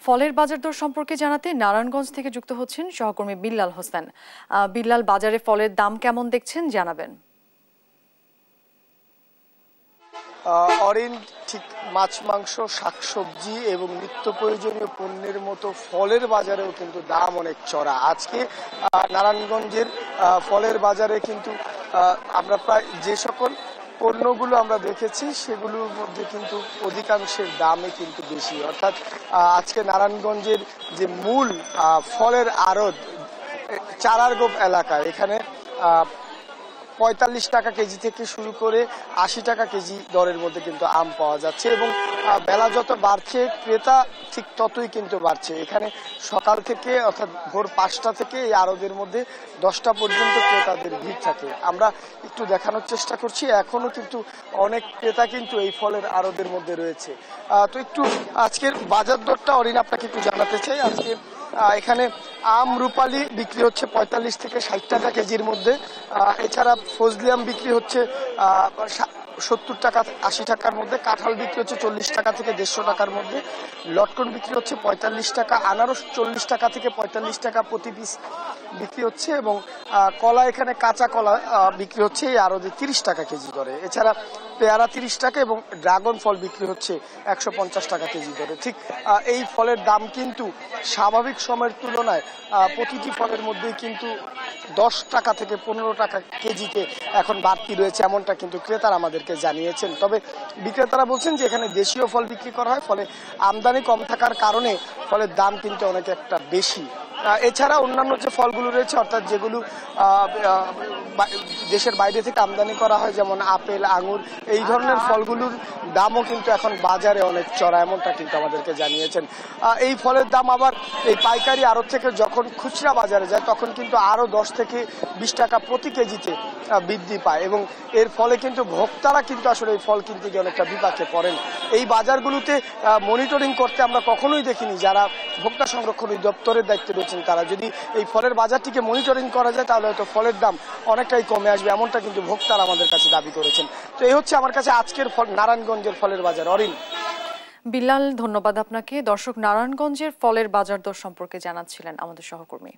ফলের বাজার দর সম্পর্কে জানাতে নারায়ণগঞ্জ থেকে যুক্ত হচ্ছেন সহকর্মী বিল্লাল হোসেন। বিল্লাল, বাজারে ফলের দাম কেমন দেখছেন জানাবেন। অরিন, ঠিক মাছ, মাংস, শাকসবজি এবং নিত্য প্রয়োজনীয় পণ্যের মতো ফলের বাজারেও কিন্তু দাম অনেক চড়া। আজকে নারায়ণগঞ্জের ফলের বাজারে কিন্তু আমরা প্রায় যে সকল পণ্যগুলো আমরা দেখেছি সেগুলোর মধ্যে কিন্তু অধিকাংশের দামে কিন্তু বেশি। অর্থাৎ আজকে নারায়ণগঞ্জের যে মূল ফলের আড়ত চারারগোপ এলাকায়, এখানে 45 টাকা কেজি থেকে শুরু করে 80 টাকা কেজি দরের মধ্যে কিন্তু আম পাওয়া যাচ্ছে এবং বেলা যত বাড়ছে ক্রেতা ঠিক ততই কিন্তু বাড়ছে। এখানে সকাল থেকে অর্থাৎ ভোর 5টা থেকে এই আড়তের মধ্যে 10টা পর্যন্ত ক্রেতাদের ভিড় থাকে। আমরা একটু দেখানোর চেষ্টা করছি, এখনো কিন্তু অনেক ক্রেতা কিন্তু এই ফলের আড়তের মধ্যে রয়েছে। তো একটু আজকের বাজার দরটা অরিন আপনাকে একটু জানাতে চাই। আজকে এখানে আম রূপালী বিক্রি হচ্ছে 45 থেকে 60 টাকা কেজির মধ্যে। এছাড়া ফজলি আম বিক্রি হচ্ছে 70 টাকা 80 টাকার মধ্যে। কাঁঠাল বিক্রি হচ্ছে 40 টাকা থেকে 150 টাকার মধ্যে। লটকন বিক্রি হচ্ছে 45 টাকা। আনারস 40 টাকা থেকে 45 টাকা প্রতি পিস বিক্রি হচ্ছে এবং কলা, এখানে কাঁচা কলা বিক্রি হচ্ছে আরো 30 টাকা কেজি দরে। এছাড়া পেয়ারা 30 টাকা এবং ড্রাগন ফল বিক্রি হচ্ছে 150 টাকা কেজি দরে। ঠিক এই ফলের দাম কিন্তু স্বাভাবিক সময়ের তুলনায় প্রতিটি ফলের মধ্যেই কিন্তু 10 টাকা থেকে 15 টাকা কেজিতে এখন বাড়তি রয়েছে, এমনটা কিন্তু ক্রেতারা আমাদেরকে জানিয়েছেন। তবে বিক্রেতারা বলছেন যে এখানে দেশীয় ফল বিক্রি করা হয়, ফলে আমদানি কম থাকার কারণে ফলের দাম কিন্তু অনেক একটা বেশি। এছাড়া অন্যান্য যে ফলগুলো রয়েছে, অর্থাৎ যেগুলো দেশের বাইরে থেকে আমদানি করা হয়, যেমন আপেল, আঙুর, এই ধরনের ফলগুলোর দামও কিন্তু এখন বাজারে অনেক চড়া, এমনটা কিন্তু আমাদেরকে জানিয়েছেন। এই ফলের দাম আবার এই পাইকারি আড়ত থেকে যখন খুচরা বাজারে যায় তখন কিন্তু আরো 10 থেকে 20 টাকা প্রতি কেজিতে বৃদ্ধি পায় এবং এর ফলে কিন্তু ভোক্তারা কিন্তু আসলে এই ফল কিনতে গিয়ে অনেকটা বিপাকে পড়েন। এই বাজারগুলোতে মনিটরিং করতে আমরা কখনোই দেখিনি যারা ভোক্তা সংরক্ষণ দপ্তরের দায়িত্বে রয়েছেন তারা। যদি এই ফলের বাজারটিকে মনিটরিং করা যায় তাহলে হয়তো ফলের দাম অনেকটাই কমে আসবে, এমনটা কিন্তু ভোক্তারা আমাদের কাছে দাবি করেছেন। তো এই হচ্ছে আমার কাছে আজকের নারায়ণগঞ্জের ফলের বাজার। অরিন। বিল্লাল, ধন্যবাদ আপনাকে। দর্শক, নারায়ণগঞ্জের ফলের বাজার দর সম্পর্কে জানাচ্ছিলেন আমাদের সহকর্মী।